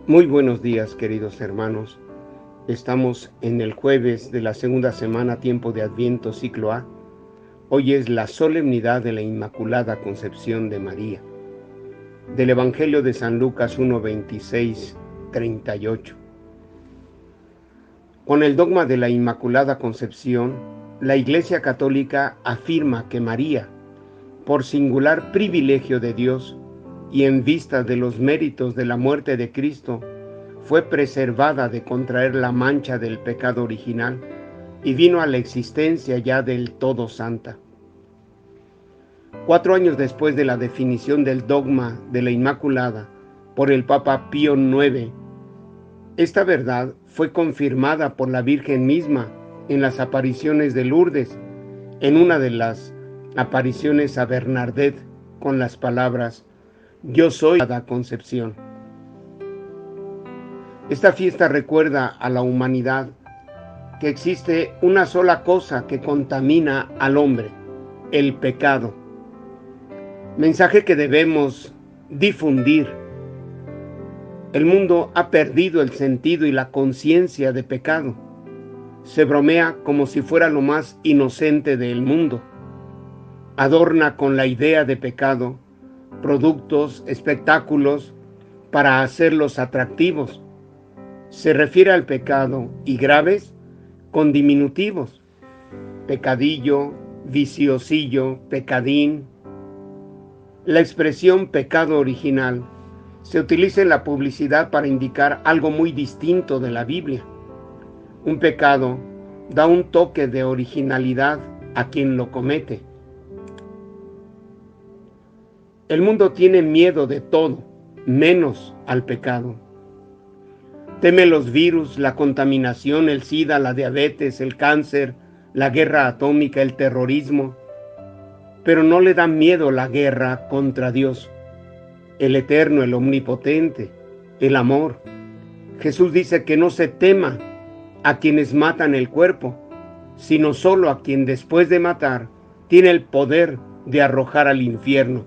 Muy buenos días, queridos hermanos. Estamos en el jueves de la segunda semana, tiempo de Adviento, ciclo A. Hoy es la solemnidad de la Inmaculada Concepción de María. Del Evangelio de San Lucas 1, 26, 38. Con el dogma de la Inmaculada Concepción, la Iglesia Católica afirma que María, por singular privilegio de Dios y en vista de los méritos de la muerte de Cristo, fue preservada de contraer la mancha del pecado original y vino a la existencia ya del todo santa. 4 años después de la definición del dogma de la Inmaculada por el Papa Pío IX, esta verdad fue confirmada por la Virgen misma en las apariciones de Lourdes, en una de las apariciones a Bernadette con las palabras: "Yo soy la Concepción". Esta fiesta recuerda a la humanidad que existe una sola cosa que contamina al hombre: el pecado. Mensaje que debemos difundir. El mundo ha perdido el sentido y la conciencia de pecado. Se bromea como si fuera lo más inocente del mundo. Adorna con la idea de pecado productos, espectáculos para hacerlos atractivos. Se refiere al pecado y graves con diminutivos: pecadillo, viciosillo, pecadín. La expresión pecado original se utiliza en la publicidad para indicar algo muy distinto de la Biblia. Un pecado da un toque de originalidad a quien lo comete. El mundo tiene miedo de todo, menos al pecado. Teme los virus, la contaminación, el SIDA, la diabetes, el cáncer, la guerra atómica, el terrorismo, pero no le da miedo la guerra contra Dios, el eterno, el omnipotente, el amor. Jesús dice que no se tema a quienes matan el cuerpo, sino solo a quien después de matar tiene el poder de arrojar al infierno.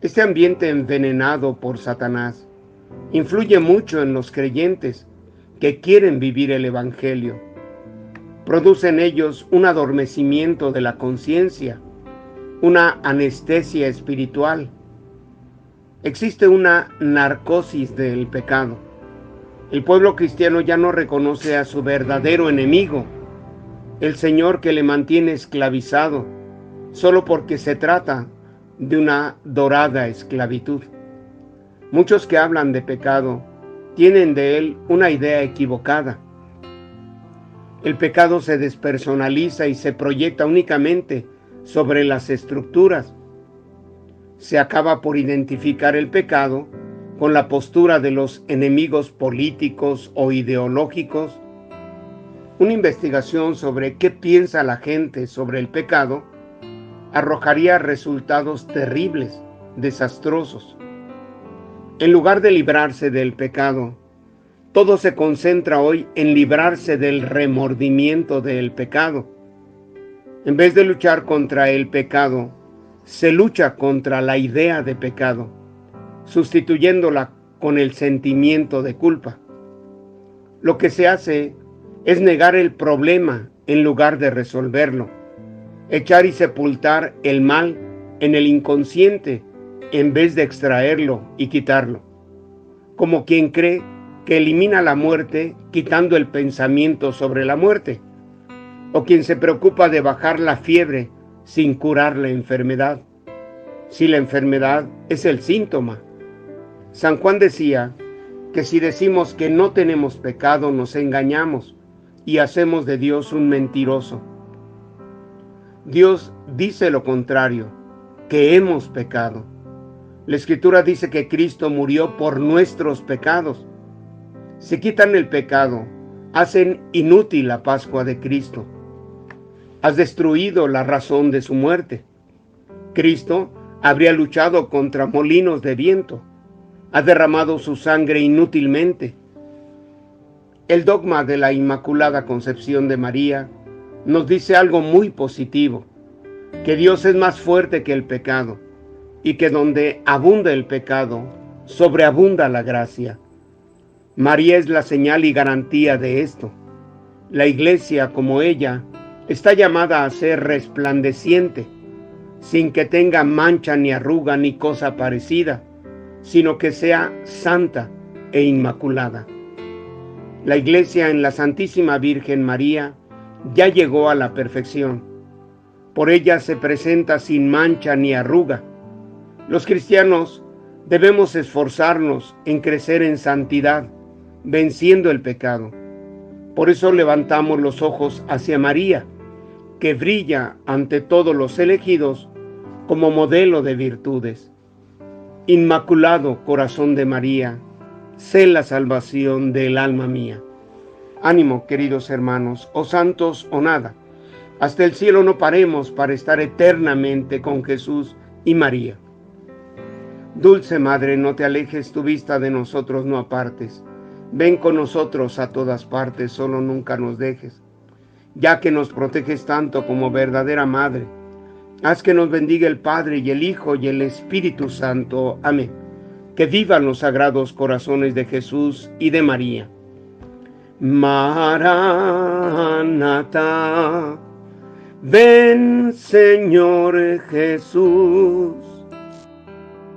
Este ambiente envenenado por Satanás influye mucho en los creyentes que quieren vivir el Evangelio. Produce en ellos un adormecimiento de la conciencia, una anestesia espiritual. Existe una narcosis del pecado. El pueblo cristiano ya no reconoce a su verdadero enemigo, el Señor que le mantiene esclavizado, solo porque se trata de una dorada esclavitud. Muchos que hablan de pecado tienen de él una idea equivocada. El pecado se despersonaliza y se proyecta únicamente sobre las estructuras. Se acaba por identificar el pecado con la postura de los enemigos políticos o ideológicos. Una investigación sobre qué piensa la gente sobre el pecado arrojaría resultados terribles, desastrosos. En lugar de librarse del pecado, todo se concentra hoy en librarse del remordimiento del pecado. En vez de luchar contra el pecado, se lucha contra la idea de pecado, sustituyéndola con el sentimiento de culpa. Lo que se hace es negar el problema en lugar de resolverlo, echar y sepultar el mal en el inconsciente en vez de extraerlo y quitarlo, como quien cree que elimina la muerte quitando el pensamiento sobre la muerte, o quien se preocupa de bajar la fiebre sin curar la enfermedad, si la enfermedad es el síntoma. San Juan decía que si decimos que no tenemos pecado, nos engañamos y hacemos de Dios un mentiroso. Dios dice lo contrario, que hemos pecado. La Escritura dice que Cristo murió por nuestros pecados. Si quitan el pecado, hacen inútil la Pascua de Cristo. Has destruido la razón de su muerte. Cristo habría luchado contra molinos de viento. Ha derramado su sangre inútilmente. El dogma de la Inmaculada Concepción de María nos dice algo muy positivo: que Dios es más fuerte que el pecado y que donde abunda el pecado, sobreabunda la gracia. María es la señal y garantía de esto. La Iglesia, como ella, está llamada a ser resplandeciente, sin que tenga mancha ni arruga ni cosa parecida, sino que sea santa e inmaculada. La Iglesia en la Santísima Virgen María ya llegó a la perfección. Por ella se presenta sin mancha ni arruga. Los cristianos debemos esforzarnos en crecer en santidad, venciendo el pecado. Por eso levantamos los ojos hacia María, que brilla ante todos los elegidos como modelo de virtudes. Inmaculado corazón de María, sé la salvación del alma mía. Ánimo, queridos hermanos, o santos o nada. Hasta el cielo no paremos para estar eternamente con Jesús y María. Dulce Madre, no te alejes, tu vista de nosotros no apartes. Ven con nosotros a todas partes, solo nunca nos dejes. Ya que nos proteges tanto como verdadera Madre, haz que nos bendiga el Padre y el Hijo y el Espíritu Santo. Amén. Que vivan los sagrados corazones de Jesús y de María. Maranatha, ven Señor Jesús.